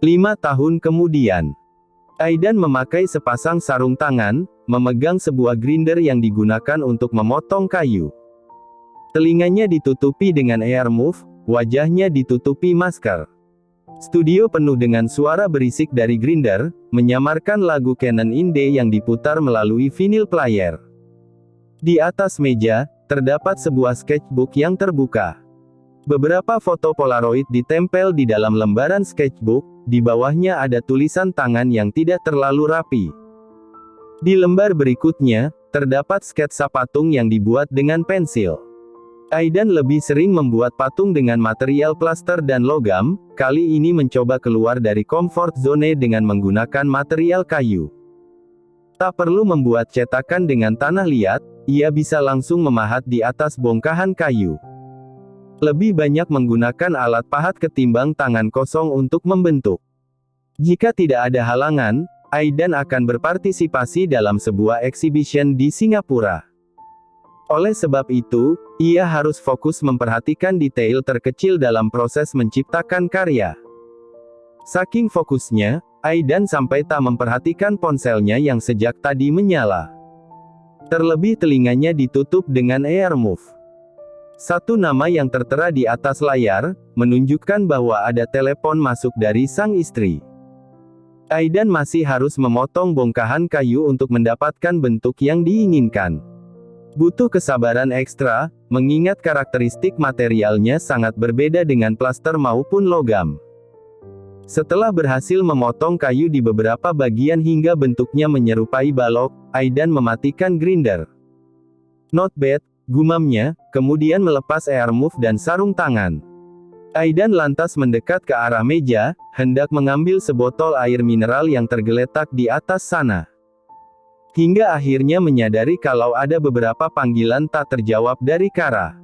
5 tahun kemudian, Aidan memakai sepasang sarung tangan, memegang sebuah grinder yang digunakan untuk memotong kayu. Telinganya ditutupi dengan earmuff, wajahnya ditutupi masker. Studio penuh dengan suara berisik dari grinder, menyamarkan lagu Canon in D yang diputar melalui vinyl player. Di atas meja, terdapat sebuah sketchbook yang terbuka. Beberapa foto Polaroid ditempel di dalam lembaran sketchbook, di bawahnya ada tulisan tangan yang tidak terlalu rapi. Di lembar berikutnya, terdapat sketsa patung yang dibuat dengan pensil. Aidan lebih sering membuat patung dengan material plaster dan logam, kali ini mencoba keluar dari comfort zone dengan menggunakan material kayu. Tak perlu membuat cetakan dengan tanah liat, ia bisa langsung memahat di atas bongkahan kayu. Lebih banyak menggunakan alat pahat ketimbang tangan kosong untuk membentuk. Jika tidak ada halangan, Aidan akan berpartisipasi dalam sebuah exhibition di Singapura. Oleh sebab itu, ia harus fokus memperhatikan detail terkecil dalam proses menciptakan karya. Saking fokusnya, Aidan sampai tak memperhatikan ponselnya yang sejak tadi menyala. Terlebih telinganya ditutup dengan earmuff. Satu nama yang tertera di atas layar, menunjukkan bahwa ada telepon masuk dari sang istri. Aidan masih harus memotong bongkahan kayu untuk mendapatkan bentuk yang diinginkan. Butuh kesabaran ekstra, mengingat karakteristik materialnya sangat berbeda dengan plaster maupun logam. Setelah berhasil memotong kayu di beberapa bagian hingga bentuknya menyerupai balok, Aidan mematikan grinder. Not bad, gumamnya, kemudian melepas earmuff dan sarung tangan. Aidan lantas mendekat ke arah meja, hendak mengambil sebotol air mineral yang tergeletak di atas sana. Hingga akhirnya menyadari kalau ada beberapa panggilan tak terjawab dari Kara.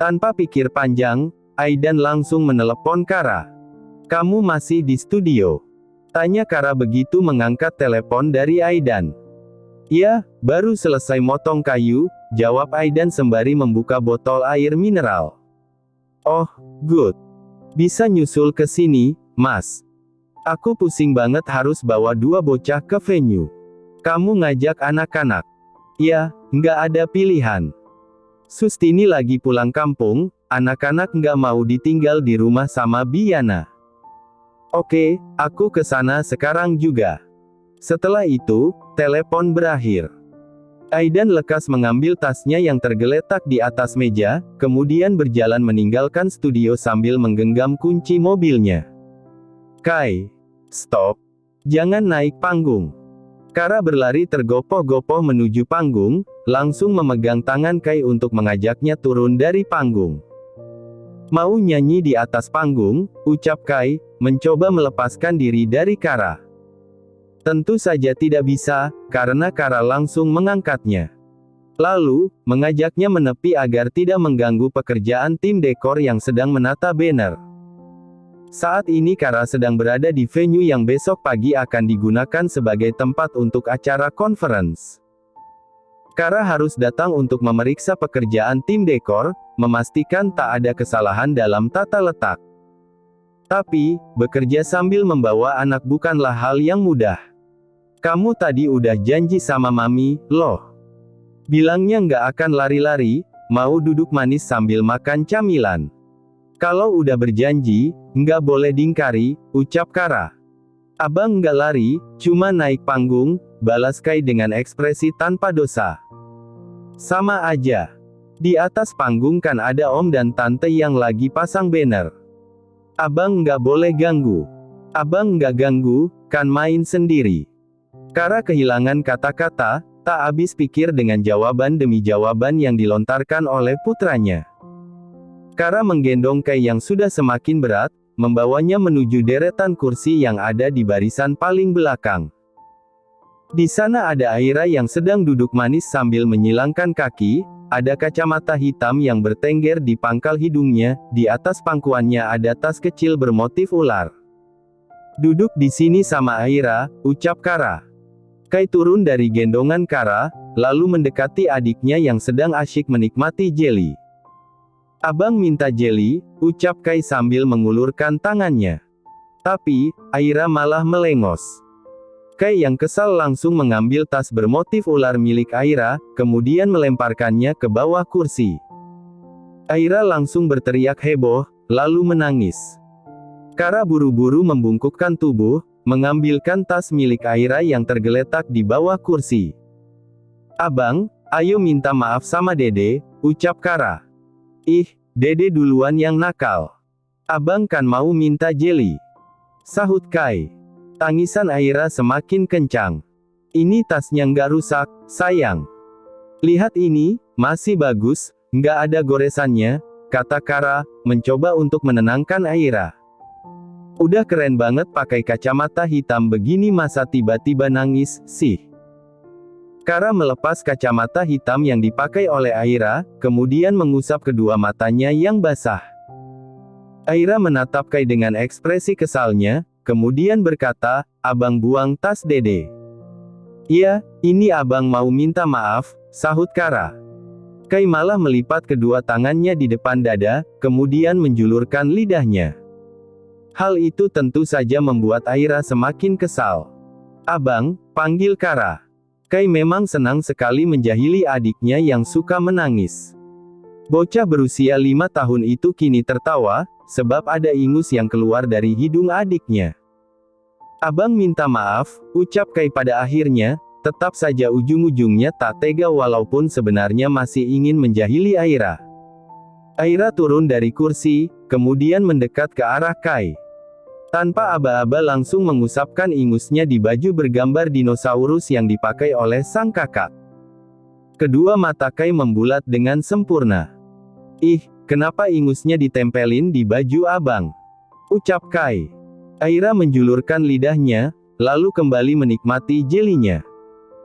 Tanpa pikir panjang, Aidan langsung menelepon Kara. "Kamu masih di studio?" tanya Kara begitu mengangkat telepon dari Aidan. "Ya, baru selesai motong kayu," jawab Aidan sembari membuka botol air mineral. "Oh, good. Bisa nyusul ke sini, Mas. Aku pusing banget harus bawa 2 bocah ke venue. Kamu ngajak anak-anak?" "Ya, nggak ada pilihan. Sustini lagi pulang kampung, anak-anak nggak mau ditinggal di rumah sama Biana." "Oke, aku ke sana sekarang juga." Setelah itu, telepon berakhir. Aidan lekas mengambil tasnya yang tergeletak di atas meja, kemudian berjalan meninggalkan studio sambil menggenggam kunci mobilnya. "Kai, stop. Jangan naik panggung." Kara berlari tergopoh-gopoh menuju panggung, langsung memegang tangan Kai untuk mengajaknya turun dari panggung. "Mau nyanyi di atas panggung?" ucap Kai, mencoba melepaskan diri dari Kara. Tentu saja tidak bisa, karena Kara langsung mengangkatnya. Lalu, mengajaknya menepi agar tidak mengganggu pekerjaan tim dekor yang sedang menata banner. Saat ini Kara sedang berada di venue yang besok pagi akan digunakan sebagai tempat untuk acara conference. Kara harus datang untuk memeriksa pekerjaan tim dekor, memastikan tak ada kesalahan dalam tata letak. Tapi, bekerja sambil membawa anak bukanlah hal yang mudah. "Kamu tadi udah janji sama Mami, loh. Bilangnya nggak akan lari-lari, mau duduk manis sambil makan camilan. Kalau udah berjanji, nggak boleh dingkari," ucap Kara. "Abang nggak lari, cuma naik panggung," balas Kai dengan ekspresi tanpa dosa. "Sama aja. Di atas panggung kan ada om dan tante yang lagi pasang banner. Abang nggak boleh ganggu." "Abang nggak ganggu, kan main sendiri." Kara kehilangan kata-kata, tak habis pikir dengan jawaban demi jawaban yang dilontarkan oleh putranya. Kara menggendong Kai yang sudah semakin berat, membawanya menuju deretan kursi yang ada di barisan paling belakang. Di sana ada Aira yang sedang duduk manis sambil menyilangkan kaki, ada kacamata hitam yang bertengger di pangkal hidungnya, di atas pangkuannya ada tas kecil bermotif ular. "Duduk di sini sama Aira," ucap Kara. Kai turun dari gendongan Kara, lalu mendekati adiknya yang sedang asyik menikmati jeli. "Abang minta jeli," ucap Kai sambil mengulurkan tangannya. Tapi, Aira malah melengos. Kai yang kesal langsung mengambil tas bermotif ular milik Aira, kemudian melemparkannya ke bawah kursi. Aira langsung berteriak heboh, lalu menangis. Kara buru-buru membungkukkan tubuh, mengambilkan tas milik Aira yang tergeletak di bawah kursi. "Abang, ayo minta maaf sama Dede," ucap Kara. "Ih, Dede duluan yang nakal. Abang kan mau minta jeli," sahut Kai. Tangisan Aira semakin kencang. "Ini tasnya nggak rusak, sayang. Lihat ini, masih bagus, nggak ada goresannya," kata Kara, mencoba untuk menenangkan Aira. "Udah keren banget pakai kacamata hitam begini masa tiba-tiba nangis, sih?" Kara melepas kacamata hitam yang dipakai oleh Aira, kemudian mengusap kedua matanya yang basah. Aira menatap Kai dengan ekspresi kesalnya, kemudian berkata, "Abang buang tas Dede." "Iya, ini abang mau minta maaf," sahut Kara. Kai malah melipat kedua tangannya di depan dada, kemudian menjulurkan lidahnya. Hal itu tentu saja membuat Aira semakin kesal. "Abang, panggil Kara." Kai memang senang sekali menjahili adiknya yang suka menangis. Bocah berusia 5 tahun itu kini tertawa, sebab ada ingus yang keluar dari hidung adiknya. "Abang minta maaf," ucap Kai pada akhirnya, tetap saja ujung-ujungnya tak tega walaupun sebenarnya masih ingin menjahili Aira. Aira turun dari kursi, kemudian mendekat ke arah Kai. Tanpa aba-aba langsung mengusapkan ingusnya di baju bergambar dinosaurus yang dipakai oleh sang kakak. Kedua mata Kai membulat dengan sempurna. "Ih, kenapa ingusnya ditempelin di baju abang?" ucap Kai. Aira menjulurkan lidahnya, lalu kembali menikmati jelinya.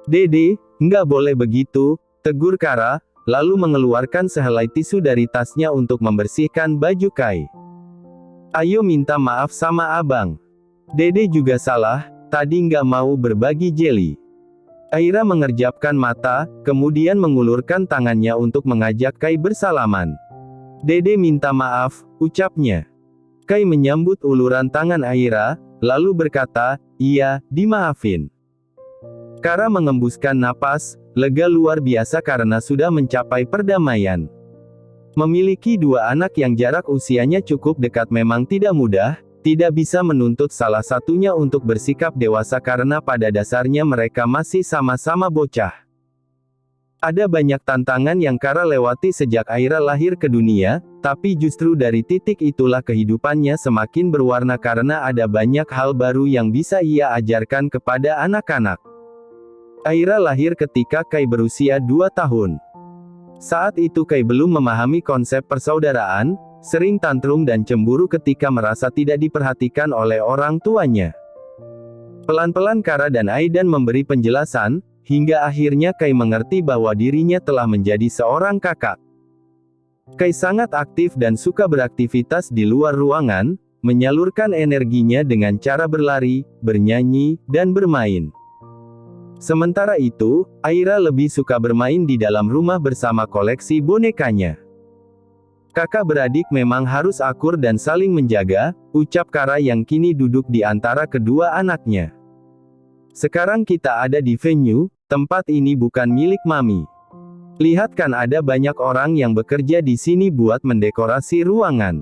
"Dede, nggak boleh begitu," tegur Kara, lalu mengeluarkan sehelai tisu dari tasnya untuk membersihkan baju Kai. "Ayo minta maaf sama abang. Dede juga salah, tadi nggak mau berbagi jeli." Aira mengerjapkan mata, kemudian mengulurkan tangannya untuk mengajak Kai bersalaman. "Dede minta maaf," ucapnya. Kai menyambut uluran tangan Aira, lalu berkata, "Iya, dimaafin." Kara mengembuskan napas, lega luar biasa karena sudah mencapai perdamaian. Memiliki dua anak yang jarak usianya cukup dekat memang tidak mudah, tidak bisa menuntut salah satunya untuk bersikap dewasa karena pada dasarnya mereka masih sama-sama bocah. Ada banyak tantangan yang Kara lewati sejak Aira lahir ke dunia, tapi justru dari titik itulah kehidupannya semakin berwarna karena ada banyak hal baru yang bisa ia ajarkan kepada anak-anak. Aira lahir ketika Kai berusia 2 tahun. Saat itu Kai belum memahami konsep persaudaraan, sering tantrum dan cemburu ketika merasa tidak diperhatikan oleh orang tuanya. Pelan-pelan Kara dan Aidan memberi penjelasan, hingga akhirnya Kai mengerti bahwa dirinya telah menjadi seorang kakak. Kai sangat aktif dan suka beraktivitas di luar ruangan, menyalurkan energinya dengan cara berlari, bernyanyi, dan bermain. Sementara itu, Aira lebih suka bermain di dalam rumah bersama koleksi bonekanya. "Kakak beradik memang harus akur dan saling menjaga," ucap Kara yang kini duduk di antara kedua anaknya. "Sekarang kita ada di venue, tempat ini bukan milik Mami. Lihat kan ada banyak orang yang bekerja di sini buat mendekorasi ruangan.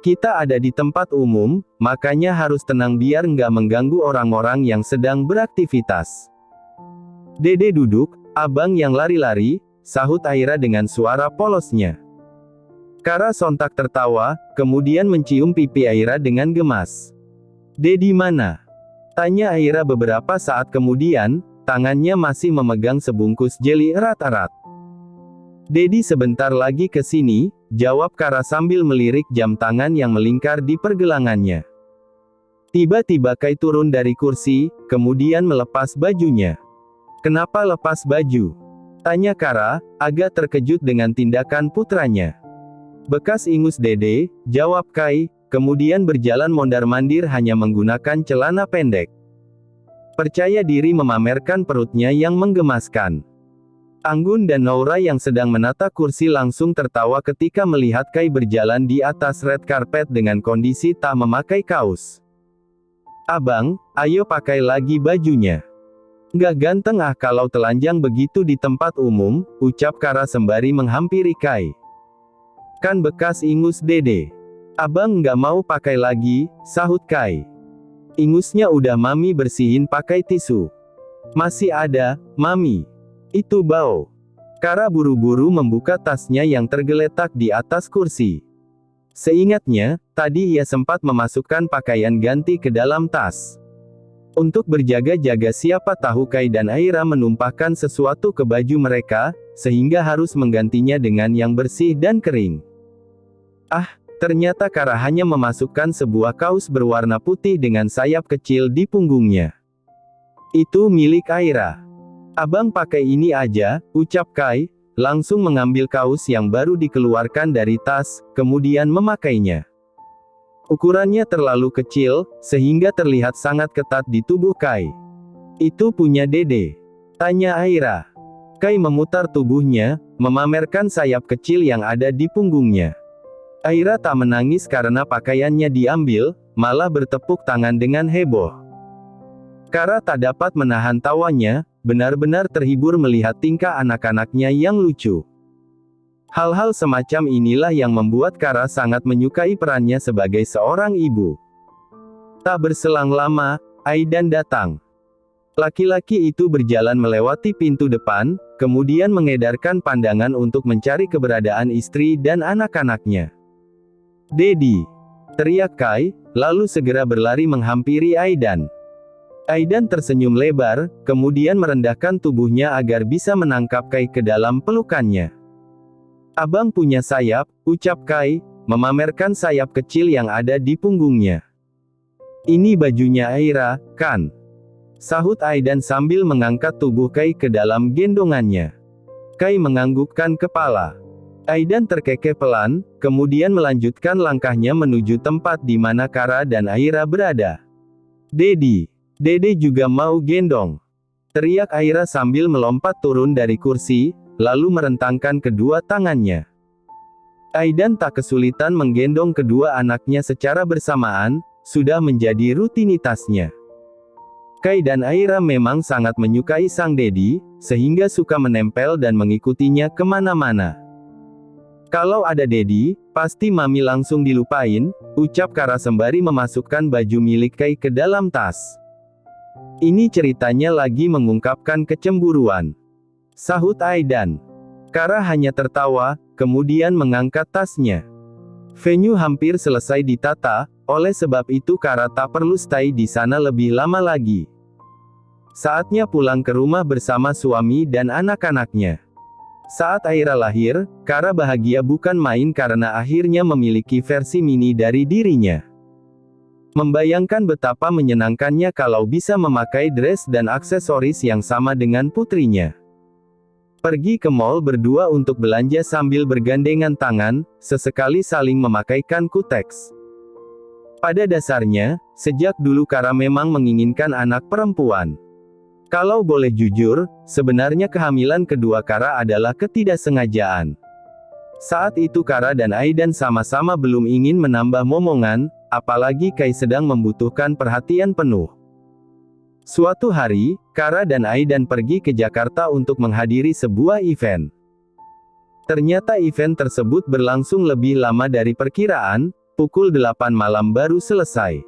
Kita ada di tempat umum, makanya harus tenang biar nggak mengganggu orang-orang yang sedang beraktivitas." "Dede duduk, abang yang lari-lari," sahut Aira dengan suara polosnya. Kara sontak tertawa, kemudian mencium pipi Aira dengan gemas. "Dedi mana?" tanya Aira beberapa saat kemudian, tangannya masih memegang sebungkus jeli erat-erat. "Dedi sebentar lagi ke sini," jawab Kara sambil melirik jam tangan yang melingkar di pergelangannya. Tiba-tiba Kai turun dari kursi, kemudian melepas bajunya. "Kenapa lepas baju?" tanya Kara, agak terkejut dengan tindakan putranya. "Bekas ingus Dede," jawab Kai, kemudian berjalan mondar-mandir hanya menggunakan celana pendek. Percaya diri memamerkan perutnya yang menggemaskan. Anggun dan Noura yang sedang menata kursi langsung tertawa ketika melihat Kai berjalan di atas red carpet dengan kondisi tak memakai kaos. "Abang, ayo pakai lagi bajunya. Nggak ganteng ah kalau telanjang begitu di tempat umum," ucap Kara sembari menghampiri Kai. "Kan bekas ingus Dede." "Abang nggak mau pakai lagi," sahut Kai. "Ingusnya udah Mami bersihin pakai tisu." "Masih ada, Mami. Itu bau." Kara buru-buru membuka tasnya yang tergeletak di atas kursi. Seingatnya, tadi ia sempat memasukkan pakaian ganti ke dalam tas. Untuk berjaga-jaga siapa tahu Kai dan Aira menumpahkan sesuatu ke baju mereka, sehingga harus menggantinya dengan yang bersih dan kering. Ternyata Kara hanya memasukkan sebuah kaos berwarna putih dengan sayap kecil di punggungnya. "Itu milik Aira. Abang pakai ini aja," ucap Kai, langsung mengambil kaos yang baru dikeluarkan dari tas, kemudian memakainya. Ukurannya terlalu kecil, sehingga terlihat sangat ketat di tubuh Kai. "Itu punya Dede?" tanya Aira. Kai memutar tubuhnya, memamerkan sayap kecil yang ada di punggungnya. Aira tak menangis karena pakaiannya diambil, malah bertepuk tangan dengan heboh. Kara tak dapat menahan tawanya, benar-benar terhibur melihat tingkah anak-anaknya yang lucu. Hal-hal semacam inilah yang membuat Kara sangat menyukai perannya sebagai seorang ibu. Tak berselang lama, Aidan datang. Laki-laki itu berjalan melewati pintu depan, kemudian mengedarkan pandangan untuk mencari keberadaan istri dan anak-anaknya. "Dedi!" teriak Kai, lalu segera berlari menghampiri Aidan. Aidan tersenyum lebar, kemudian merendahkan tubuhnya agar bisa menangkap Kai ke dalam pelukannya. "Abang punya sayap," ucap Kai, memamerkan sayap kecil yang ada di punggungnya. "Ini bajunya Aira, kan?" sahut Aidan sambil mengangkat tubuh Kai ke dalam gendongannya. Kai menganggukkan kepala. Aidan terkekeh pelan, kemudian melanjutkan langkahnya menuju tempat di mana Kara dan Aira berada. "Dedi! Dede juga mau gendong!" teriak Aira sambil melompat turun dari kursi, lalu merentangkan kedua tangannya. Aidan tak kesulitan menggendong kedua anaknya secara bersamaan, sudah menjadi rutinitasnya. Kai dan Aira memang sangat menyukai sang Dedi, sehingga suka menempel dan mengikutinya kemana-mana. "Kalau ada Dedi, pasti Mami langsung dilupain," ucap Kara sembari memasukkan baju milik Kai ke dalam tas. "Ini ceritanya lagi mengungkapkan kecemburuan," sahut Aidan. Kara hanya tertawa, kemudian mengangkat tasnya. Venue hampir selesai ditata, oleh sebab itu Kara tak perlu stay di sana lebih lama lagi. Saatnya pulang ke rumah bersama suami dan anak-anaknya. Saat Aira lahir, Kara bahagia bukan main karena akhirnya memiliki versi mini dari dirinya. Membayangkan betapa menyenangkannya kalau bisa memakai dress dan aksesoris yang sama dengan putrinya. Pergi ke mall berdua untuk belanja sambil bergandengan tangan, sesekali saling memakaikan kuteks. Pada dasarnya, sejak dulu Kara memang menginginkan anak perempuan. Kalau boleh jujur, sebenarnya kehamilan kedua Kara adalah ketidaksengajaan. Saat itu Kara dan Aidan sama-sama belum ingin menambah momongan, apalagi Kai sedang membutuhkan perhatian penuh. Suatu hari, Kara dan Aidan pergi ke Jakarta untuk menghadiri sebuah event. Ternyata event tersebut berlangsung lebih lama dari perkiraan, pukul 8 malam baru selesai.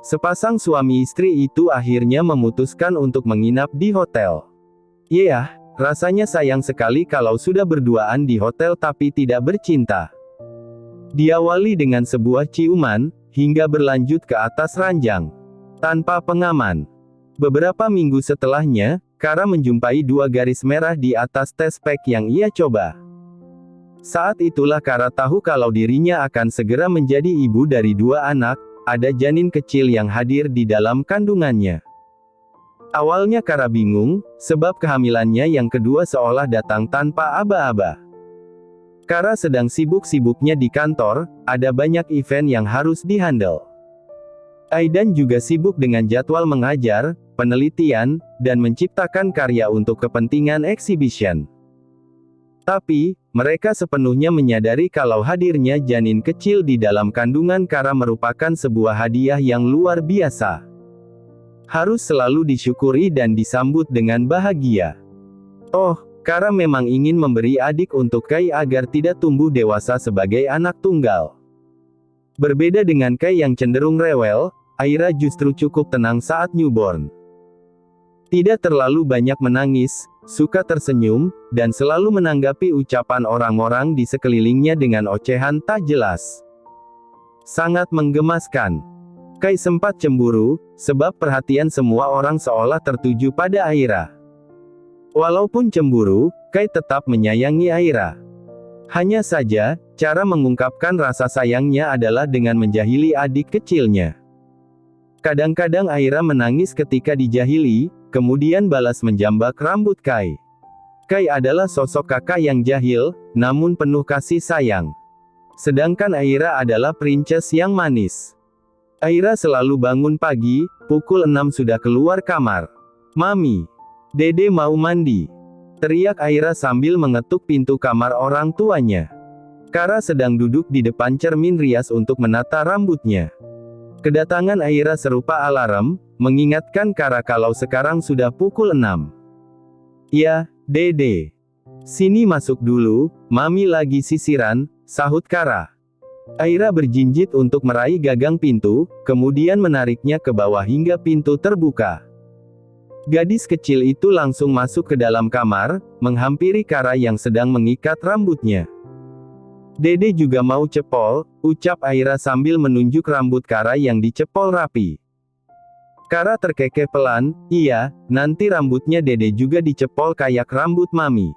Sepasang suami istri itu akhirnya memutuskan untuk menginap di hotel. Yah, rasanya sayang sekali kalau sudah berduaan di hotel tapi tidak bercinta. Diawali dengan sebuah ciuman, hingga berlanjut ke atas ranjang. Tanpa pengaman. Beberapa minggu setelahnya, Kara menjumpai 2 garis merah di atas tes pack yang ia coba. Saat itulah Kara tahu kalau dirinya akan segera menjadi ibu dari 2 anak, ada janin kecil yang hadir di dalam kandungannya. Awalnya Kara bingung, sebab kehamilannya yang kedua seolah datang tanpa aba-aba. Kara sedang sibuk-sibuknya di kantor, ada banyak event yang harus dihandle. Aidan juga sibuk dengan jadwal mengajar, penelitian, dan menciptakan karya untuk kepentingan exhibition. Tapi, mereka sepenuhnya menyadari kalau hadirnya janin kecil di dalam kandungan Kara merupakan sebuah hadiah yang luar biasa. Harus selalu disyukuri dan disambut dengan bahagia. Oh, Kara memang ingin memberi adik untuk Kai agar tidak tumbuh dewasa sebagai anak tunggal. Berbeda dengan Kai yang cenderung rewel, Aira justru cukup tenang saat newborn. Tidak terlalu banyak menangis, suka tersenyum, dan selalu menanggapi ucapan orang-orang di sekelilingnya dengan ocehan tak jelas. Sangat menggemaskan. Kai sempat cemburu, sebab perhatian semua orang seolah tertuju pada Aira. Walaupun cemburu, Kai tetap menyayangi Aira. Hanya saja, cara mengungkapkan rasa sayangnya adalah dengan menjahili adik kecilnya. Kadang-kadang Aira menangis ketika dijahili, kemudian balas menjambak rambut Kai. Kai adalah sosok kakak yang jahil, namun penuh kasih sayang. Sedangkan Aira adalah princess yang manis. Aira selalu bangun pagi, pukul 6 sudah keluar kamar. "Mami, Dede mau mandi," teriak Aira sambil mengetuk pintu kamar orang tuanya. Kara sedang duduk di depan cermin rias untuk menata rambutnya. Kedatangan Aira serupa alarm, mengingatkan Kara kalau sekarang sudah pukul 6. "Ya, Dede. Sini masuk dulu, Mami lagi sisiran," sahut Kara. Aira berjinjit untuk meraih gagang pintu, kemudian menariknya ke bawah hingga pintu terbuka. Gadis kecil itu langsung masuk ke dalam kamar, menghampiri Kara yang sedang mengikat rambutnya. "Dede juga mau cepol," ucap Aira sambil menunjuk rambut Kara yang dicepol rapi. Kara terkekeh pelan, "Iya, nanti rambutnya Dede juga dicepol kayak rambut Mami."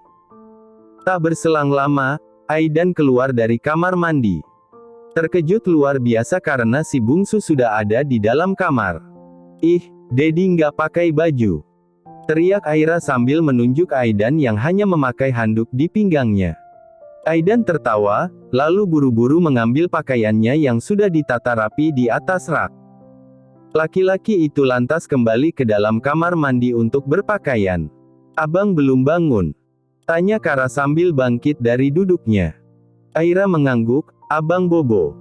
Tak berselang lama, Aidan keluar dari kamar mandi. Terkejut luar biasa karena si bungsu sudah ada di dalam kamar. "Ih, Dedi nggak pakai baju," teriak Aira sambil menunjuk Aidan yang hanya memakai handuk di pinggangnya. Aidan tertawa, lalu buru-buru mengambil pakaiannya yang sudah ditata rapi di atas rak. Laki-laki itu lantas kembali ke dalam kamar mandi untuk berpakaian. "Abang belum bangun?" tanya Kara sambil bangkit dari duduknya. Aira mengangguk, "Abang bobo."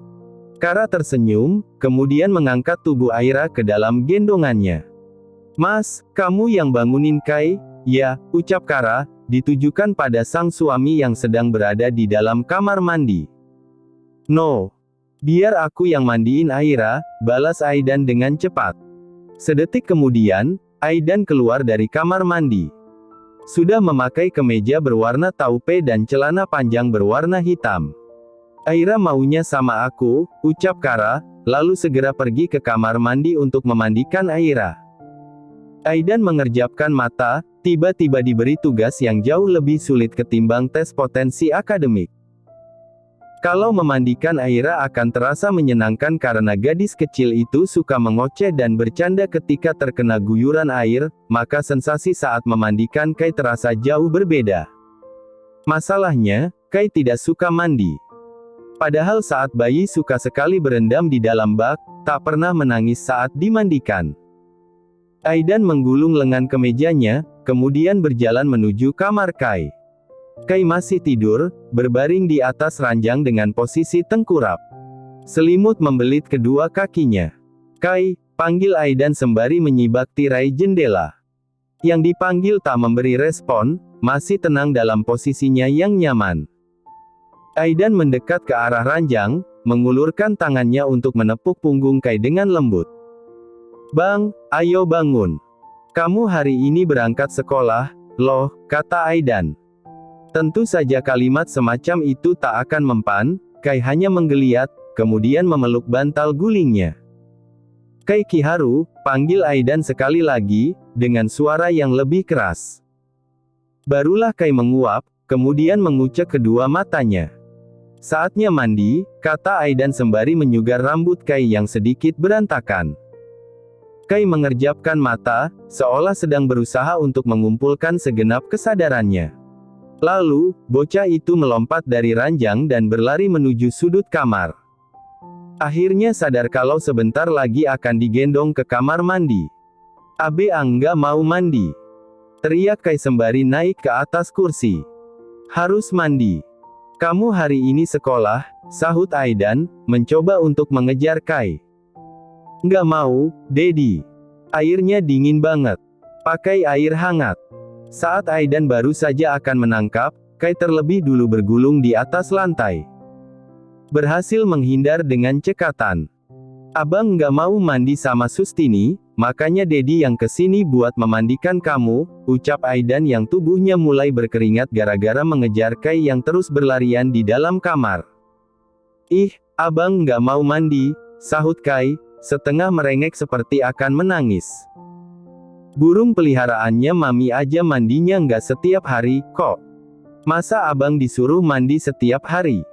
Kara tersenyum, kemudian mengangkat tubuh Aira ke dalam gendongannya. "Mas, kamu yang bangunin Kai?" "Ya," ucap Kara, ditujukan pada sang suami yang sedang berada di dalam kamar mandi. "No. Biar aku yang mandiin Aira," balas Aidan dengan cepat. Sedetik kemudian, Aidan keluar dari kamar mandi. Sudah memakai kemeja berwarna taupe dan celana panjang berwarna hitam. "Aira maunya sama aku," ucap Kara, lalu segera pergi ke kamar mandi untuk memandikan Aira. Aidan mengerjapkan mata, tiba-tiba diberi tugas yang jauh lebih sulit ketimbang tes potensi akademik. Kalau memandikan Aira akan terasa menyenangkan karena gadis kecil itu suka mengoceh dan bercanda ketika terkena guyuran air, maka sensasi saat memandikan Kai terasa jauh berbeda. Masalahnya, Kai tidak suka mandi. Padahal saat bayi suka sekali berendam di dalam bak, tak pernah menangis saat dimandikan. Aidan menggulung lengan kemejanya, kemudian berjalan menuju kamar Kai. Kai masih tidur, berbaring di atas ranjang dengan posisi tengkurap. Selimut membelit kedua kakinya. "Kai," panggil Aidan sembari menyibak tirai jendela. Yang dipanggil tak memberi respon, masih tenang dalam posisinya yang nyaman. Aidan mendekat ke arah ranjang, mengulurkan tangannya untuk menepuk punggung Kai dengan lembut. "Bang, ayo bangun. Kamu hari ini berangkat sekolah, loh," kata Aidan. Tentu saja kalimat semacam itu tak akan mempan, Kai hanya menggeliat, kemudian memeluk bantal gulingnya. "Kai Kiharu," panggil Aidan sekali lagi, dengan suara yang lebih keras. Barulah Kai menguap, kemudian mengucek kedua matanya. "Saatnya mandi," kata Aidan sembari menyugar rambut Kai yang sedikit berantakan. Kai mengerjapkan mata, seolah sedang berusaha untuk mengumpulkan segenap kesadarannya. Lalu, bocah itu melompat dari ranjang dan berlari menuju sudut kamar. Akhirnya sadar kalau sebentar lagi akan digendong ke kamar mandi. Abe nggak mau mandi. Teriak Kai sembari naik ke atas kursi. Harus mandi. Kamu hari ini sekolah, sahut Aidan, mencoba untuk mengejar Kai. Nggak mau, Dedi. Airnya dingin banget. Pakai air hangat. Saat Aidan baru saja akan menangkap, Kai terlebih dulu bergulung di atas lantai. Berhasil menghindar dengan cekatan. Abang nggak mau mandi sama Sustini, makanya Dedi yang kesini buat memandikan kamu, ucap Aidan yang tubuhnya mulai berkeringat gara-gara mengejar Kai yang terus berlarian di dalam kamar. Ih, abang nggak mau mandi, sahut Kai, setengah merengek seperti akan menangis. Burung peliharaannya Mami aja mandinya nggak setiap hari, kok. Masa abang disuruh mandi setiap hari?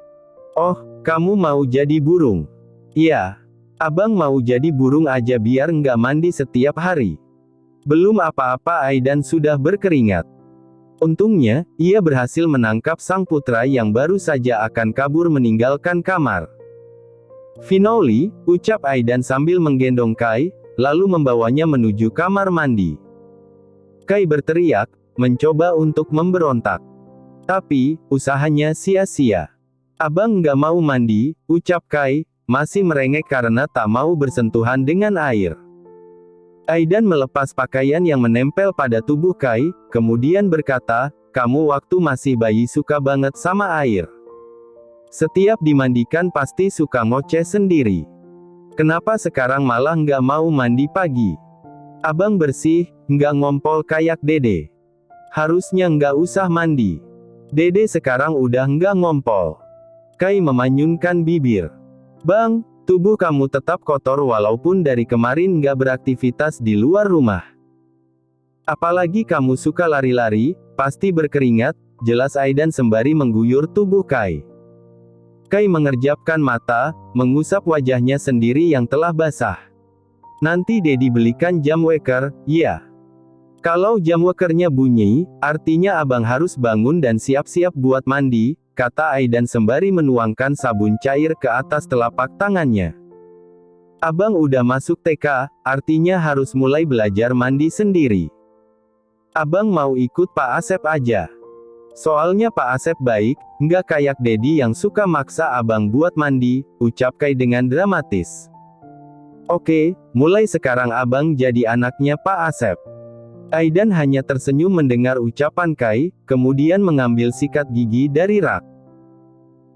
Oh, kamu mau jadi burung? Iya. Abang mau jadi burung aja biar nggak mandi setiap hari. Belum apa-apa Aidan sudah berkeringat. Untungnya, ia berhasil menangkap sang putra yang baru saja akan kabur meninggalkan kamar. Finally, ucap Aidan sambil menggendong Kai, lalu membawanya menuju kamar mandi. Kai berteriak, mencoba untuk memberontak. Tapi, usahanya sia-sia. Abang nggak mau mandi, ucap Kai, masih merengek karena tak mau bersentuhan dengan air. Aidan melepas pakaian yang menempel pada tubuh Kai, kemudian berkata, kamu waktu masih bayi suka banget sama air. Setiap dimandikan pasti suka ngoceh sendiri. Kenapa sekarang malah nggak mau mandi pagi? Abang bersih, nggak ngompol kayak Dede. Harusnya nggak usah mandi. Dede sekarang udah nggak ngompol. Kai memanyunkan bibir. Bang, tubuh kamu tetap kotor walaupun dari kemarin nggak beraktivitas di luar rumah. Apalagi kamu suka lari-lari, pasti berkeringat, jelas Aidan sembari mengguyur tubuh Kai. Kai mengerjapkan mata, mengusap wajahnya sendiri yang telah basah. Nanti Dedi belikan jam weker, ya. Kalau jam wekernya bunyi, artinya abang harus bangun dan siap-siap buat mandi, kata Aidan sembari menuangkan sabun cair ke atas telapak tangannya. Abang udah masuk TK, artinya harus mulai belajar mandi sendiri. Abang mau ikut Pak Asep aja. Soalnya Pak Asep baik, nggak kayak Dedi yang suka maksa abang buat mandi, ucap Kai dengan dramatis. Oke, mulai sekarang abang jadi anaknya Pak Asep. Aidan hanya tersenyum mendengar ucapan Kai, kemudian mengambil sikat gigi dari rak.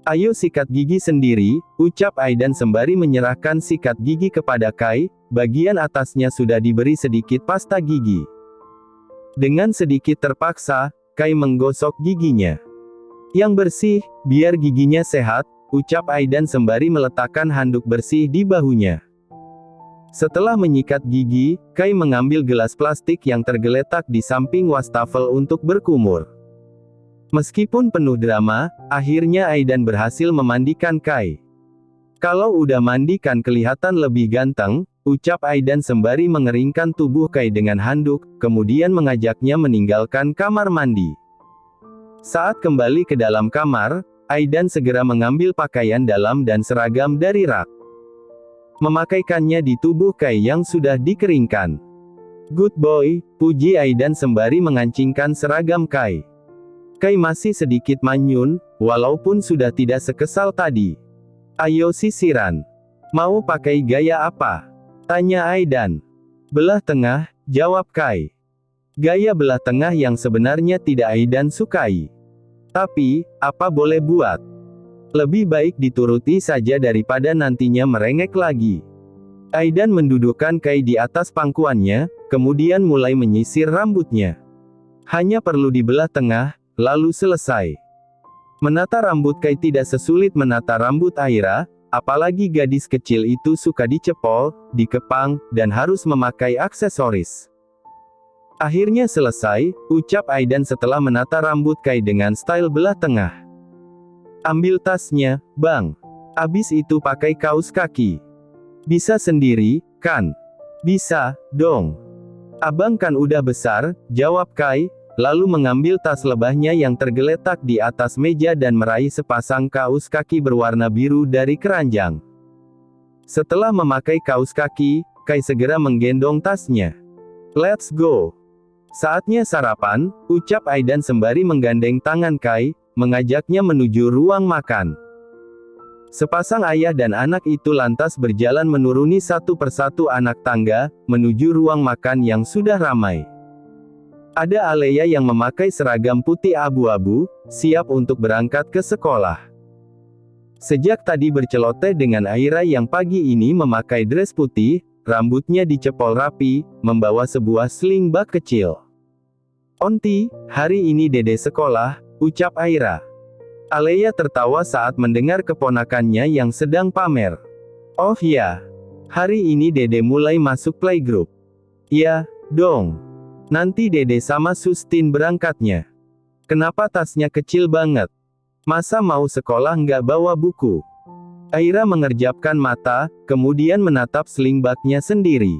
Ayo sikat gigi sendiri, ucap Aidan sembari menyerahkan sikat gigi kepada Kai, bagian atasnya sudah diberi sedikit pasta gigi. Dengan sedikit terpaksa, Kai menggosok giginya. Yang bersih, biar giginya sehat, ucap Aidan sembari meletakkan handuk bersih di bahunya. Setelah menyikat gigi, Kai mengambil gelas plastik yang tergeletak di samping wastafel untuk berkumur. Meskipun penuh drama, akhirnya Aidan berhasil memandikan Kai. Kalau udah mandi kan kelihatan lebih ganteng, ucap Aidan sembari mengeringkan tubuh Kai dengan handuk, kemudian mengajaknya meninggalkan kamar mandi. Saat kembali ke dalam kamar, Aidan segera mengambil pakaian dalam dan seragam dari rak. Memakaikannya di tubuh Kai yang sudah dikeringkan. Good boy, puji Aidan sembari mengancingkan seragam Kai. Kai masih sedikit manyun, walaupun sudah tidak sekesal tadi. Ayo sisiran. Mau pakai gaya apa? Tanya Aidan. Belah tengah, jawab Kai. Gaya belah tengah yang sebenarnya tidak Aidan sukai. Tapi, apa boleh buat? Lebih baik dituruti saja daripada nantinya merengek lagi. Aidan mendudukkan Kai di atas pangkuannya, kemudian mulai menyisir rambutnya. Hanya perlu dibelah tengah, lalu selesai. Menata rambut Kai tidak sesulit menata rambut Aira, apalagi gadis kecil itu suka dicepol, dikepang, dan harus memakai aksesoris. Akhirnya selesai, ucap Aidan setelah menata rambut Kai dengan style belah tengah. Ambil tasnya, Bang. Abis itu pakai kaos kaki. Bisa sendiri, kan? Bisa, dong. Abang kan udah besar, jawab Kai, lalu mengambil tas lebahnya yang tergeletak di atas meja dan meraih sepasang kaos kaki berwarna biru dari keranjang. Setelah memakai kaos kaki, Kai segera menggendong tasnya. "Let's go. Saatnya sarapan," ucap Aidan sembari menggandeng tangan Kai, mengajaknya menuju ruang makan. Sepasang ayah dan anak itu lantas berjalan menuruni satu persatu anak tangga, menuju ruang makan yang sudah ramai. Ada Alea yang memakai seragam putih abu-abu, siap untuk berangkat ke sekolah. Sejak tadi berceloteh dengan Aira yang pagi ini memakai dress putih, rambutnya dicepol rapi, membawa sebuah sling bag kecil. "Onti, hari ini Dede sekolah," ucap Aira. Alea tertawa saat mendengar keponakannya yang sedang pamer. "Oh ya, hari ini Dede mulai masuk playgroup." "Ya, dong. Nanti Dede sama Sustin berangkatnya." "Kenapa tasnya kecil banget? Masa mau sekolah nggak bawa buku?" Aira mengerjapkan mata, kemudian menatap sling bagnya sendiri.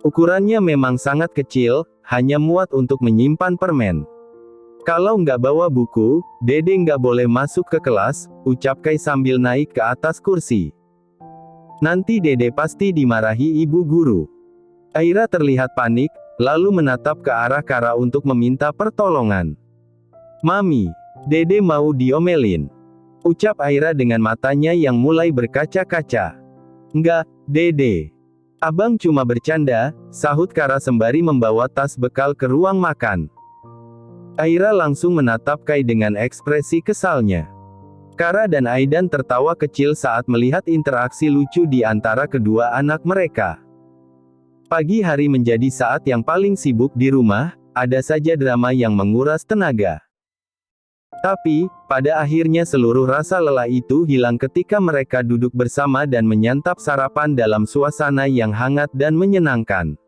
Ukurannya memang sangat kecil, hanya muat untuk menyimpan permen. "Kalau nggak bawa buku, Dede nggak boleh masuk ke kelas," ucap Kai sambil naik ke atas kursi. "Nanti Dede pasti dimarahi ibu guru." Aira terlihat panik, lalu menatap ke arah Kara untuk meminta pertolongan. "Mami, Dede mau diomelin," ucap Aira dengan matanya yang mulai berkaca-kaca. "Enggak, Dede. Abang cuma bercanda," sahut Kara sembari membawa tas bekal ke ruang makan. Aira langsung menatap Kai dengan ekspresi kesalnya. Kara dan Aidan tertawa kecil saat melihat interaksi lucu di antara kedua anak mereka. Pagi hari menjadi saat yang paling sibuk di rumah, ada saja drama yang menguras tenaga. Tapi, pada akhirnya seluruh rasa lelah itu hilang ketika mereka duduk bersama dan menyantap sarapan dalam suasana yang hangat dan menyenangkan.